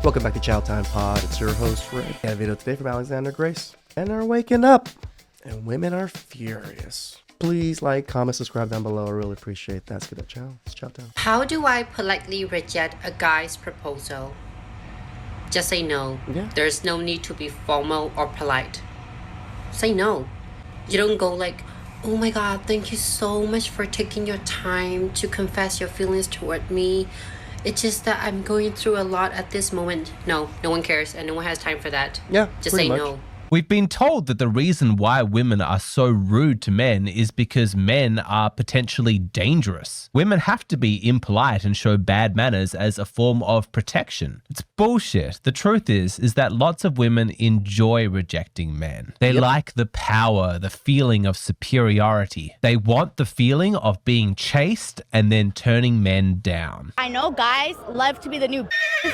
Welcome back to Chow Time Pod. It's your host, Ray. Got a video today from Alexander Grace. Men are waking up, and women are furious. Please like, comment, subscribe down below. I really appreciate that. Let's get that chow. It's chow time. How do I politely reject a guy's proposal? Just say no. Yeah. There's no need to be formal or polite. Say no. You don't go like, oh my god, thank you so much for taking your time to confess your feelings toward me. It's just that I'm going through a lot at this moment. No one cares and no one has time for that. Yeah, just say no. We've been told that the reason why women are so rude to men is because men are potentially dangerous. Women have to be impolite and show bad manners as a form of protection. It's bullshit. The truth is that lots of women enjoy rejecting men. They like the power, the feeling of superiority. They want the feeling of being chased and then turning men down. I know guys love to be the new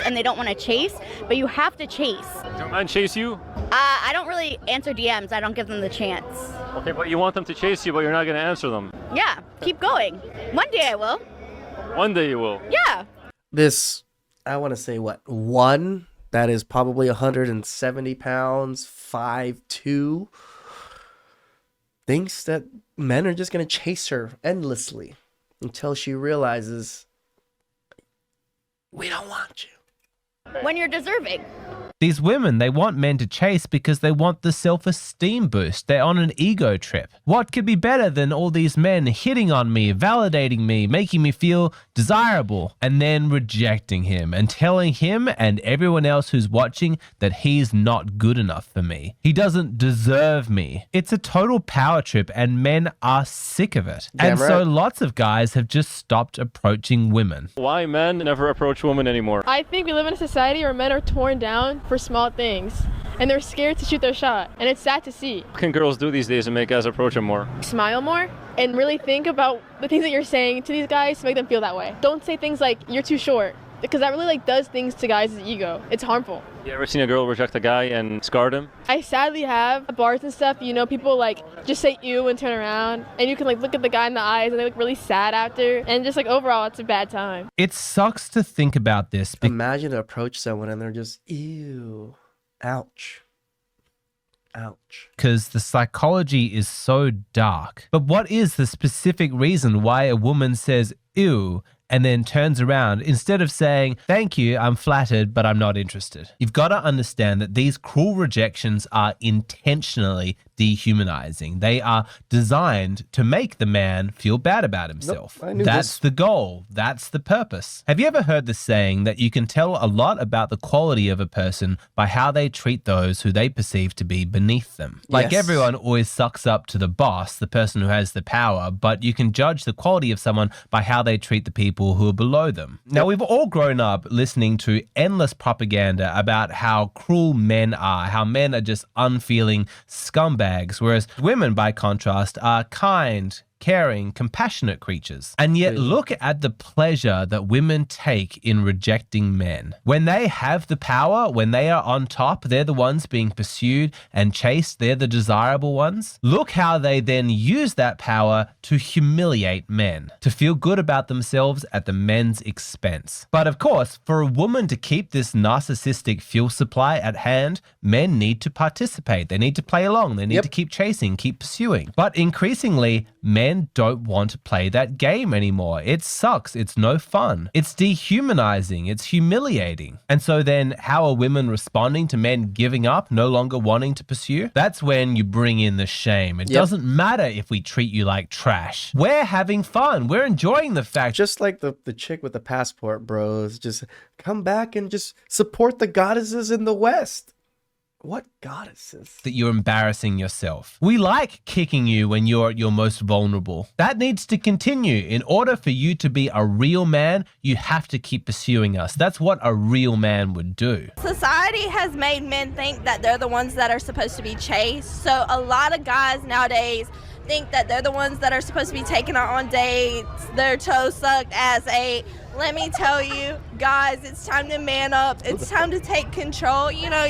and they don't want to chase, but you have to chase. Don't men chase you? I don't really answer DMs. I don't give them the chance. Okay, but you want them to chase you, but you're not going to answer them. Yeah, keep going. One day I will. One day you will. Yeah. This, I want to say one that is probably 170 pounds, 5'2", thinks that men are just going to chase her endlessly until she realizes, we don't want you. When you're deserving. These women, they want men to chase because they want the self-esteem boost. They're on an ego trip. What could be better than all these men hitting on me, validating me, making me feel desirable, and then rejecting him and telling him and everyone else who's watching that he's not good enough for me. He doesn't deserve me. It's a total power trip and men are sick of it. Damn and right. so lots of guys have just stopped approaching women. Why men never approach women anymore? I think we live in a society where men are torn down for small things and they're scared to shoot their shot, and it's sad to see. What can girls do these days to make guys approach them more? Smile more and really think about the things that you're saying to these guys to make them feel that way. Don't say things like you're too short, because that really does things to guys' ego. It's harmful. You ever seen a girl reject a guy and scarred him? I sadly have at bars and stuff, people just say ew and turn around, and you can look at the guy in the eyes and they look really sad after, and just overall it's a bad time. It sucks to think about this. Imagine to approach someone and they're just, ew, ouch, ouch. Because the psychology is so dark. But what is the specific reason why a woman says ew and then turns around instead of saying, thank you, I'm flattered, but I'm not interested? You've got to understand that these cruel rejections are intentionally dehumanizing. They are designed to make the man feel bad about himself. Nope, I knew That's this. the goal. That's the purpose. Have you ever heard the saying that you can tell a lot about the quality of a person by how they treat those who they perceive to be beneath them? Like Yes. everyone always sucks up to the boss, the person who has the power, but you can judge the quality of someone by how they treat the people who are below them. Now, we've all grown up listening to endless propaganda about how cruel men are, how men are just unfeeling scumbags, whereas women, by contrast, are kind, caring, compassionate creatures. And yet look at the pleasure that women take in rejecting men. When they have the power, when they are on top, they're the ones being pursued and chased, they're the desirable ones. Look how they then use that power to humiliate men, to feel good about themselves at the men's expense. But of course, for a woman to keep this narcissistic fuel supply at hand, men need to participate. They need to play along. They need to keep chasing, keep pursuing. But increasingly, men don't want to play that game anymore. It sucks. It's no fun. It's dehumanizing. It's humiliating. And so then how are women responding to men giving up, no longer wanting to pursue? That's when you bring in the shame. It doesn't matter if we treat you like trash. We're having fun. We're enjoying the fact. Just like the chick with the passport, bros, just come back and just support the goddesses in the West. What goddesses? That you're embarrassing yourself. We like kicking you when you're at your most vulnerable. That needs to continue. In order for you to be a real man, you have to keep pursuing us. That's what a real man would do. Society has made men think that they're the ones that are supposed to be chased. So a lot of guys nowadays think that they're the ones that are supposed to be taken out on dates, their toes sucked as a Let me tell you, guys, it's time to man up. It's time to take control. You know,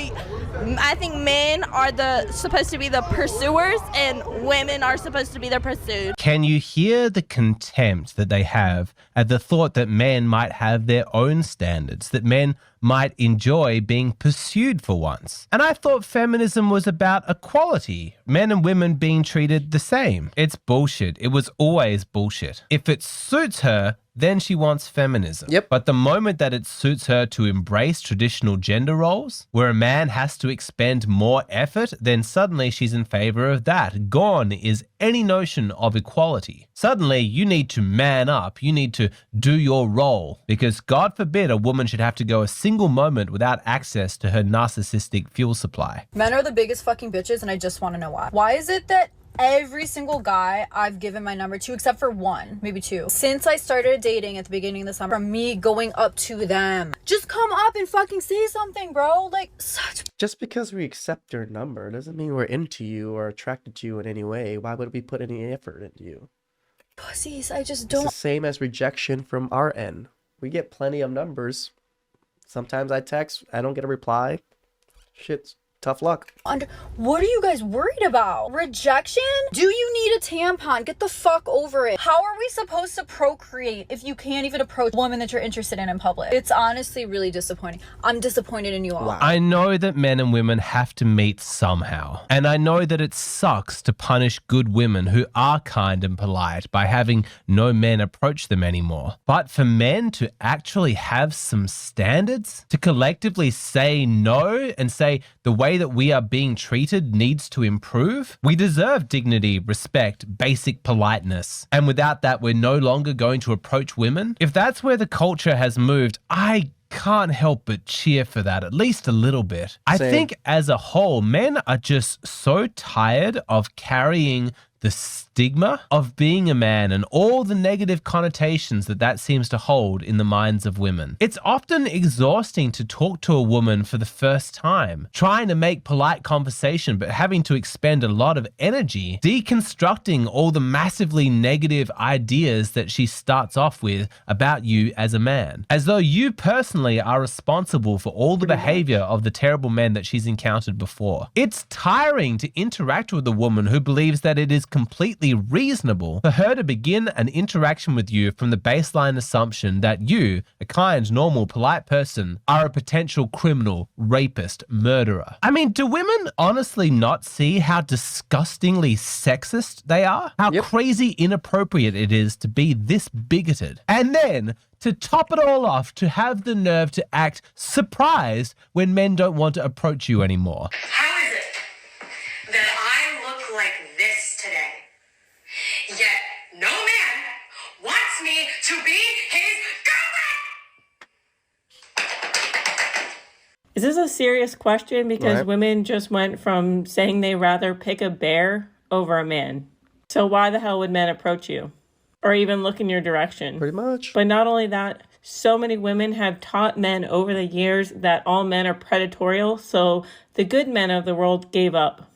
I think men are supposed to be the pursuers and women are supposed to be the pursued. Can you hear the contempt that they have at the thought that men might have their own standards, that men might enjoy being pursued for once? And I thought feminism was about equality, men and women being treated the same. It's bullshit. It was always bullshit. If it suits her, then she wants feminism. Yep. But the moment that it suits her to embrace traditional gender roles, where a man has to expend more effort, then suddenly she's in favor of that. Gone is any notion of equality. Suddenly, you need to man up. You need to do your role, because God forbid a woman should have to go a single moment without access to her narcissistic fuel supply. Men are the biggest fucking bitches, and I just want to know why. Why is it that every single guy I've given my number to, except for one, maybe two, since I started dating at the beginning of the summer, from me going up to them, just come up and fucking say something, bro? Like, such... Just because we accept your number doesn't mean we're into you or attracted to you in any way. Why would we put any effort into you? Pussies, I just It's don't... the same as rejection from our end. We get plenty of numbers. Sometimes I text, I don't get a reply. Shit's tough luck. What are you guys worried about? Rejection? Do you need a tampon? Get the fuck over it. How are we supposed to procreate if you can't even approach a woman that you're interested in public? It's honestly really disappointing. I'm disappointed in you all. Wow. I know that men and women have to meet somehow. And I know that it sucks to punish good women who are kind and polite by having no men approach them anymore. But for men to actually have some standards, to collectively say no and say the way that we are being treated needs to improve, we deserve dignity, respect, basic politeness. And without that, we're no longer going to approach women. If that's where the culture has moved, I can't help but cheer for that, at least a little bit. I think as a whole, men are just so tired of carrying the stigma of being a man and all the negative connotations that that seems to hold in the minds of women. It's often exhausting to talk to a woman for the first time, trying to make polite conversation, but having to expend a lot of energy deconstructing all the massively negative ideas that she starts off with about you as a man, as though you personally are responsible for all the behavior of the terrible men that she's encountered before. It's tiring to interact with a woman who believes that it is completely reasonable for her to begin an interaction with you from the baseline assumption that you, a kind, normal, polite person, are a potential criminal, rapist, murderer. I mean, do women honestly not see how disgustingly sexist they are? How crazy inappropriate it is to be this bigoted? And then, to top it all off, to have the nerve to act surprised when men don't want to approach you anymore. How is it that I look like this today, yet no man wants me to be his girlfriend? Is this a serious question? Because women just went from saying they rather pick a bear over a man. So why the hell would men approach you? Or even look in your direction? Pretty much. But not only that, so many women have taught men over the years that all men are predatorial, so the good men of the world gave up.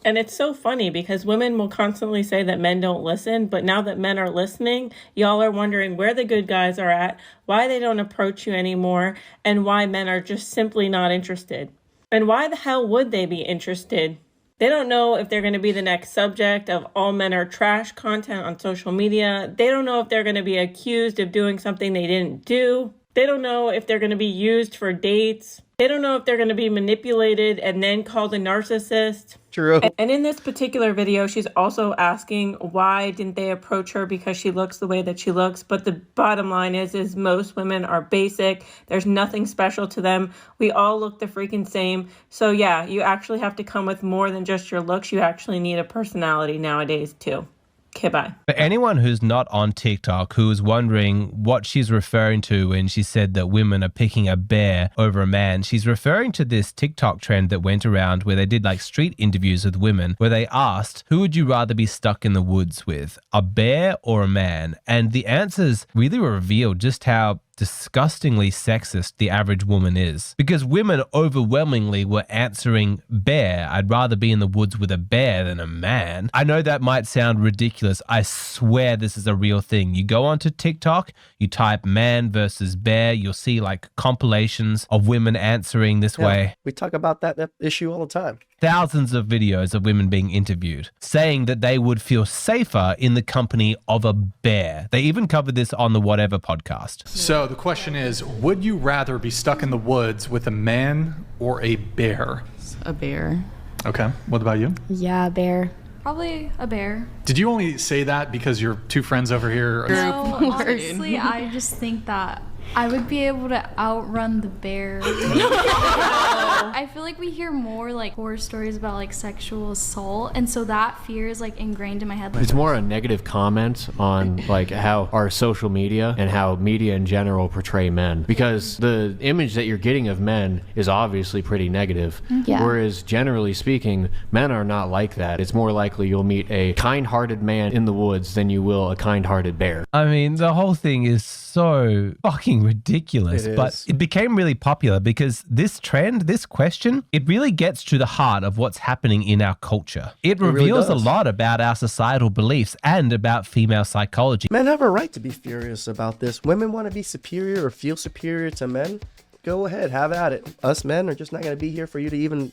And it's so funny because women will constantly say that men don't listen, but now that men are listening, y'all are wondering where the good guys are at, why they don't approach you anymore, and why men are just simply not interested. And why the hell would they be interested? They don't know if they're going to be the next subject of all men are trash content on social media. They don't know if they're going to be accused of doing something they didn't do. They don't know if they're going to be used for dates. They don't know if they're going to be manipulated and then called a narcissist. True. And in this particular video, she's also asking why didn't they approach her because she looks the way that she looks. But the bottom line is most women are basic. There's nothing special to them. We all look the freaking same. So yeah, you actually have to come with more than just your looks. You actually need a personality nowadays too. Okay, bye. For anyone who's not on TikTok who is wondering what she's referring to when she said that women are picking a bear over a man, she's referring to this TikTok trend that went around where they did like street interviews with women where they asked, who would you rather be stuck in the woods with, a bear or a man? And the answers really revealed just how disgustingly sexist the average woman is. Because women overwhelmingly were answering bear. I'd rather be in the woods with a bear than a man. I know that might sound ridiculous. I swear this is a real thing. You go onto TikTok, you type man versus bear, you'll see like compilations of women answering this way. We talk about that issue all the time. Thousands of videos of women being interviewed saying that they would feel safer in the company of a bear. They even covered this on the Whatever podcast. So the question is, would you rather be stuck in the woods with a man or a bear? A bear. Okay. What about you? Yeah, bear. Probably a bear. Did you only say that because your two friends over here? No, honestly, I just think that I would be able to outrun the bear. I feel like we hear more like horror stories about like sexual assault, and so that fear is like ingrained in my head. It's more a negative comment on like how our social media and how media in general portray men, because the image that you're getting of men is obviously pretty negative. Yeah. Whereas generally speaking, men are not like that. It's more likely you'll meet a kind-hearted man in the woods than you will a kind-hearted bear. I mean, the whole thing is so fucking ridiculous, but it became really popular because this trend, this question, it really gets to the heart of what's happening in our culture. It reveals really a lot about our societal beliefs and about female psychology. Men have a right to be furious about this. Women want to be superior or feel superior to men. Go ahead, have at it. Us men are just not going to be here for you to even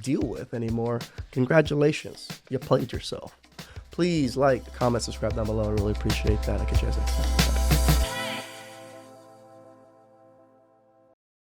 deal with anymore. Congratulations. You played yourself. Please like, comment, subscribe down below. I really appreciate that. I'll catch you guys next time.